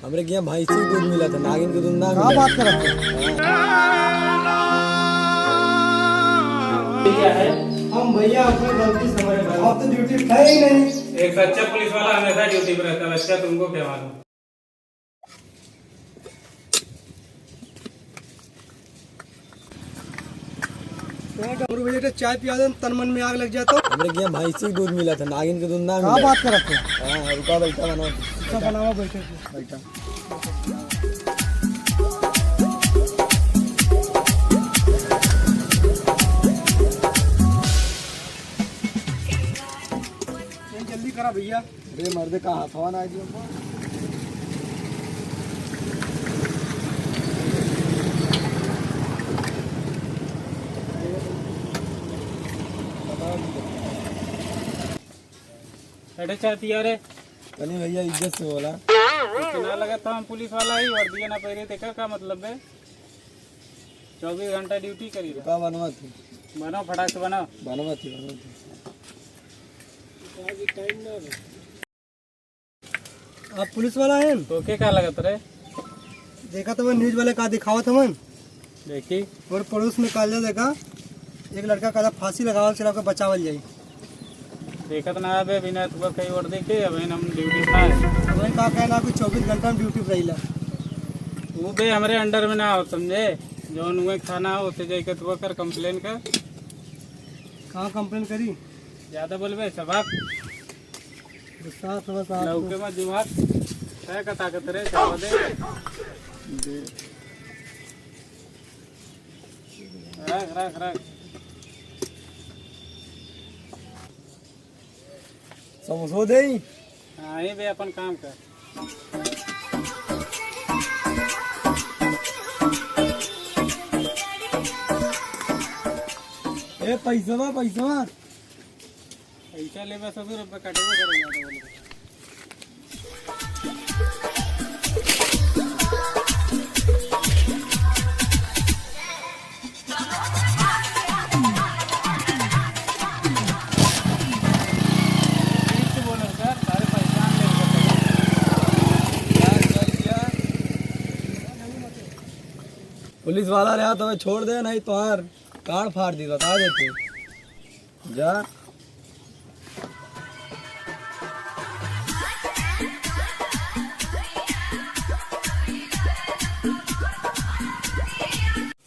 हमरे के यहाँ भैंसी दूध मिला था, नागिन के दूध ना क्या बात कर रहे क्या है? हम भैया अपनी गलती समझ रहे हैं। आप तो ड्यूटी है ही नहीं। एक सच्चा पुलिस वाला हमेशा ड्यूटी पर रहता है। अच्छा तुमको क्या मालूम? भैया चाय पिया दे, तन मन में आग लग जाए तो। हमरे के यहाँ भैंसी दूध मिला था, नागिन के दूध ना क्या मिला। बात कर रहे हैं? हाँ, रुका बैठा बनाओ सब बनावा बैठे बैठा। जल्दी करा भैया। अरे मर्दे का हाथवा ना जी हमको। अरे चाय पिया रे। कनी भैया इज्जत से बोला। इतना लगा था हम पुलिस वाला ही वर्दी ना पहरे थे का मतलब है? 24 घंटा ड्यूटी करी का बनवा थी, बनाओ फटाक से बनाओ। बनवा थी। आप पुलिस वाला हैं? तो क्या लगत रे? देखा तो वो न्यूज वाले का दिखावा था मन देखी और पड़ोस में काले देखा एक लड़का का फांसी लगावल चला के बचावल जाई। देखत ना अबे बिना तुका कई और देखे अब हम ड्यूटी ना है। वही का कहना कि 24 घंटा में ड्यूटी पर रहिला। वो बे हमारे अंडर में ना हो समझे। जौन हुए खाना हो उसे जाके तू कर कंप्लेन कर। कहाँ कंप्लेन करी? ज्यादा बोलबे सबाक साथ बस आप लौके में दिमाग है का ताकत रे चाव दे। रख रख रख समझो दे। हाँ ये बे अपन काम कर। ए पैसा पैसा ले बस 100 रुपये काटेगा करेगा बोले। पुलिस वाला रहा तो मैं छोड़ दे, नहीं तो यार कान फाड़ दी, बता देते जा।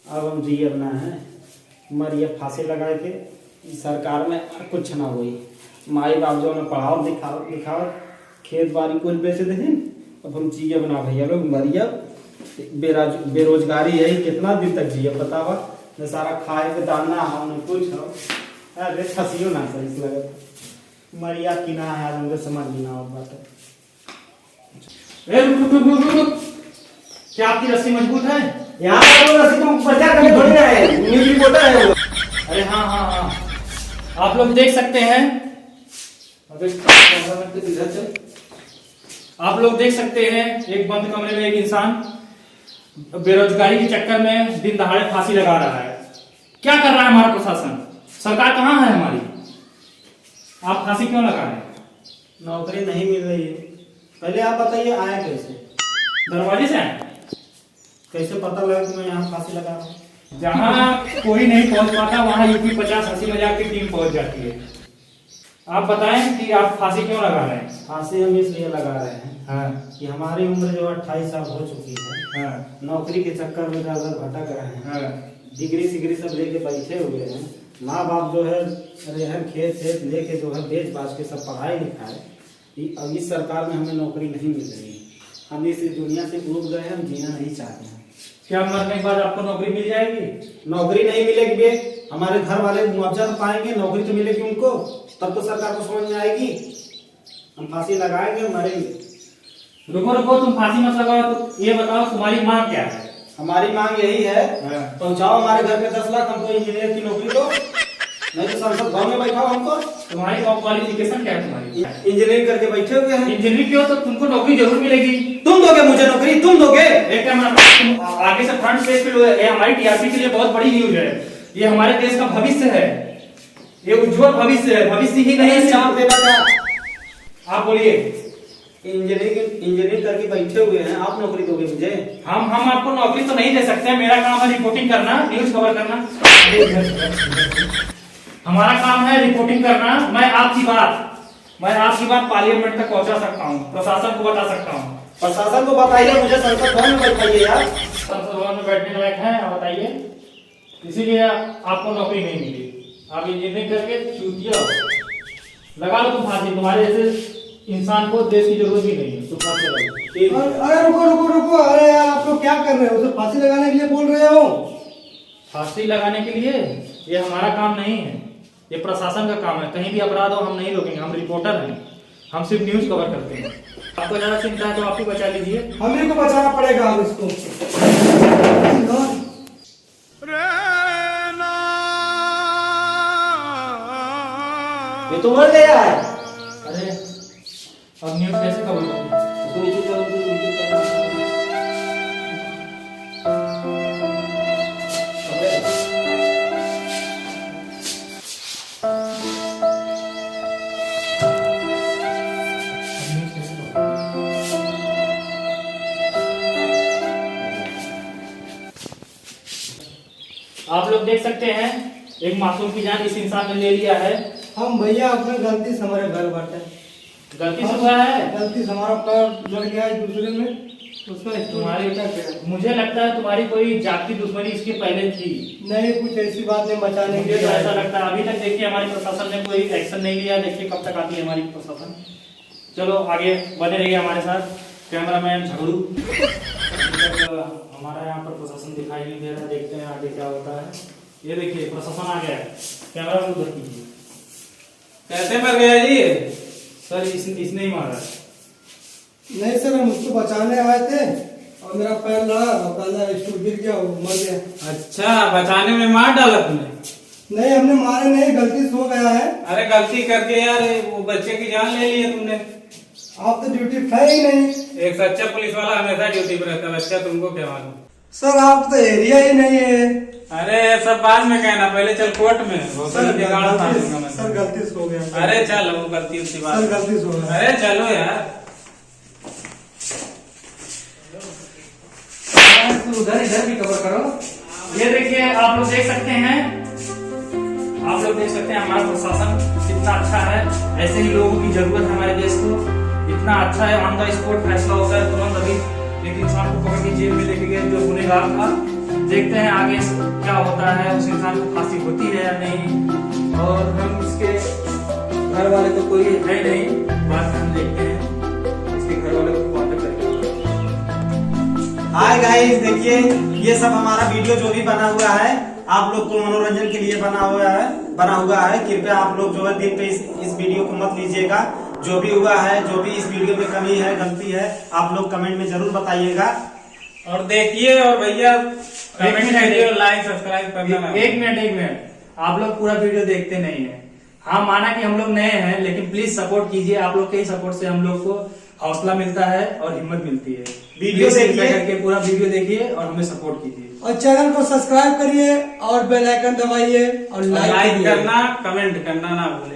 अब हम जी अपना है मरिए फांसी लगा के इस सरकार में कुछ ना हुई। माई बाप जो हमें पढ़ाओ लिखाओ खेत बाड़ी कुछ बेच दे। अब हम जिए बना भैया लोग मरिए। बेरोजगारी यही कितना दिन तक जिए बतावा। न सारा खाए के दाना हो न कुछ हो। अरे फंसियो ना सही लगे मरिया की ना है मुझे समझ नहीं ना बात। क्या आपकी रस्सी मजबूत है? यहाँ तो रस्सी तुम बचा कर थोड़ी ना है, न्यूज़ रिपोर्टर है वो। अरे हाँ हाँ हाँ आप लोग देख सकते हैं। अबे इधर चल। आप लोग देख सकते हैं एक बंद कमरे में एक इंसान बेरोजगारी के चक्कर में दिन दहाड़े फांसी लगा रहा है। क्या कर रहा है हमारा प्रशासन? सरकार कहाँ है हमारी? आप फांसी क्यों लगा रहे हैं? नौकरी नहीं मिल रही है। पहले आप बताइए आया कैसे? दरवाजे से आए? कैसे पता लगा कि मैं यहाँ फांसी लगा रहा हूँ? जहाँ कोई नहीं पहुंच पाता वहाँ यूपी 50 हंसी मजाक की टीम पहुंच जाती है। आप बताएं कि आप फांसी क्यों लगा रहे हैं? फांसी हम इसलिए लगा रहे हैं कि हमारी उम्र जो 28 साल हो चुकी है। नौकरी के चक्कर में इधर भटक रहे हैं। डिग्री सब लेके बैठे हुए हैं। माँ बाप जो है रहन खेत लेके जो है बेच बाच के सब पढ़ाई लिखाए। अब इस सरकार में हमें नौकरी नहीं मिल रही है। हम इस दुनिया से उब गए हैं, हम जीना नहीं चाहते हैं। क्या मरने के बाद आपको नौकरी मिल जाएगी? नौकरी नहीं मिलेगी बे। हमारे घर वाले मुआवजा तो पाएंगे, नौकरी तो मिलेगी उनको, तब तो सरकार को समझ में आएगी। हम फांसी लगाएंगे मरेंगे। रुको तुम फांसी मत लगाओ। तो ये बताओ तुम्हारी मांग क्या है? हमारी मांग यही है पहुंचाओ हमारे घर में 10 लाख हमको इंजीनियर की नौकरी दो, नहीं तो संसद भवन में बैठाओ हमको। तुम्हारी क्वालिफिकेशन क्या है? तुम्हारी इंजीनियरिंग करके बैठे हुए हैं। इंजीनियरिंग क्यों? तो तुमको नौकरी जरूर मिलेगी। तुम दोगे मुझे नौकरी? तुम दोगे? एक आगे से फ्रंट पेज पे हमारी टीआरपी के लिए बहुत बड़ी न्यूज है। ये हमारे देश का भविष्य है, ये उज्जवल भविष्य है। भविष्य ही नहीं चाप देना था। आप बोलिए इंजीनियरिंग करके बैठे हुए हैं, आप नौकरी दोगे मुझे? हम आपको नौकरी तो नहीं दे सकते, मेरा काम है रिपोर्टिंग करना, न्यूज कवर करना। हमारा काम है रिपोर्टिंग करना। मैं आपकी बात पार्लियामेंट तक पहुंचा सकता हूँ, प्रशासन को बता सकता हूँ। प्रशासन को बताइए, मुझे संसद भवन में बैठाइए यार। संसद भवन में बैठने लायक है, आप बताइए। इसीलिए आपको नौकरी नहीं मिली, आप इंजीनियरिंग करके चूतिया हो। लगा लो तुम फांसी, तुम्हारे जैसे इंसान को देश की जरूरत ही नहीं है, तो फांसी लगा लो। अरे रुको, अरे यार आप लोग क्या कर रहे हो? उसे फांसी लगाने के लिए बोल रहे हो? फांसी लगाने के लिए? ये हमारा काम नहीं है, ये प्रशासन का काम है। कहीं भी अपराध हो हम नहीं रोकेंगे, हम रिपोर्टर हैं, हम सिर्फ न्यूज कवर करते हैं। आपको ज्यादा चिंता है तो आप ही बचा लीजिए। हमें को बचाना पड़ेगा अब इसको। ये तो मर गया है। अरे अब न्यूज कैसे कवर करें? उसको नीचे करो, नीचे करो। आप लोग देख सकते हैं एक मासूम की जान इस इंसान ने ले लिया है। हम भैया अपने गलती से हमारे घर बांटे, गलती से हुआ है। गलती से हमारा पैर लग गया है दूसरे में, उसका तुम्हारी मुझे लगता है तुम्हारी कोई जाति दुश्मनी इसके पहले थी। नहीं, कुछ ऐसी बात नहीं, बचाने के मुझे तो लिए ऐसा लगता है। अभी तक देखिए हमारी प्रशासन ने कोई एक्शन नहीं लिया, देखिए कब तक आती है हमारी प्रशासन। चलो आगे बने रहिए हमारे साथ, कैमरामैन झगड़ू। हमारा यहाँ पर प्रशासन दिखाई नहीं दे रहा, देखते हैं आगे क्या होता है। ये देखिए प्रशासन आ गया है, कैमरा को उधर कीजिए। कैसे मर गया जी? सर इसने ही मारा है। नहीं सर, हम उसको बचाने आए थे और मेरा पैर लड़ा और पहला स्टूल गिर गया, वो मर गया। अच्छा, बचाने में मार डाला तुमने? नहीं, हमने मारे नहीं, गलती से हो गया है। अरे गलती करके यार वो बच्चे की जान ले ली है तुमने। आप तो ड्यूटी है ही नहीं। एक सच्चा पुलिस वाला हमेशा ड्यूटी पर रहता है, बच्चा तुमको क्या मालूम? सर आप तो एरिया ही नहीं है। अरे सब बाद में कहना, पहले चल कोर्ट में। वो सर बिगाड़ मार दूंगा मैं। सर गलती से हो गया। अरे चल, वो गलती उसी बात। सर गलती से हो गया। अरे चलो यार, उधर इधर भी कवर करो। ये देखिए आप लोग देख सकते हैं, हमारा प्रशासन कितना अच्छा है। ऐसे ही लोगों की जरूरत है हमारे देश को। इतना अच्छा है, ऑन द स्पॉट फैसला होता है तुरंत। अभी एक इंसान को पकड़ के जेल में लेके गए जो गुनहगार था। देखते हैं आगे क्या होता है, उस इंसान को फांसी होती है या नहीं। और हम इसके घर वाले तो कोई है नहीं, बात हम देखते हैं इसके घर वाले को कॉन्टेक्ट करेंगे। हाय गाइस, देखिए ये सब हमारा वीडियो जो भी बना हुआ है आप लोग को मनोरंजन के लिए बना हुआ है। कृपया आप लोग जो है दिल पे इस वीडियो को मत लीजिएगा। जो भी हुआ है, जो भी इस वीडियो में कमी है, गलती है, आप लोग कमेंट में जरूर बताइएगा। और देखिए, और भैया कमेंट करिए, लाइक सब्सक्राइब करना। एक मिनट, आप लोग पूरा वीडियो देखते नहीं है। हाँ, माना कि हम लोग नए हैं, लेकिन प्लीज सपोर्ट कीजिए। आप लोग के सपोर्ट से हम लोग को हौसला मिलता है और हिम्मत मिलती है। वीडियो देखिए करके पूरा वीडियो देखिए और हमें सपोर्ट कीजिए। और चैनल को सब्सक्राइब करिए और बेल आइकन दबाइए और लाइक करना, कमेंट करना ना भूलें।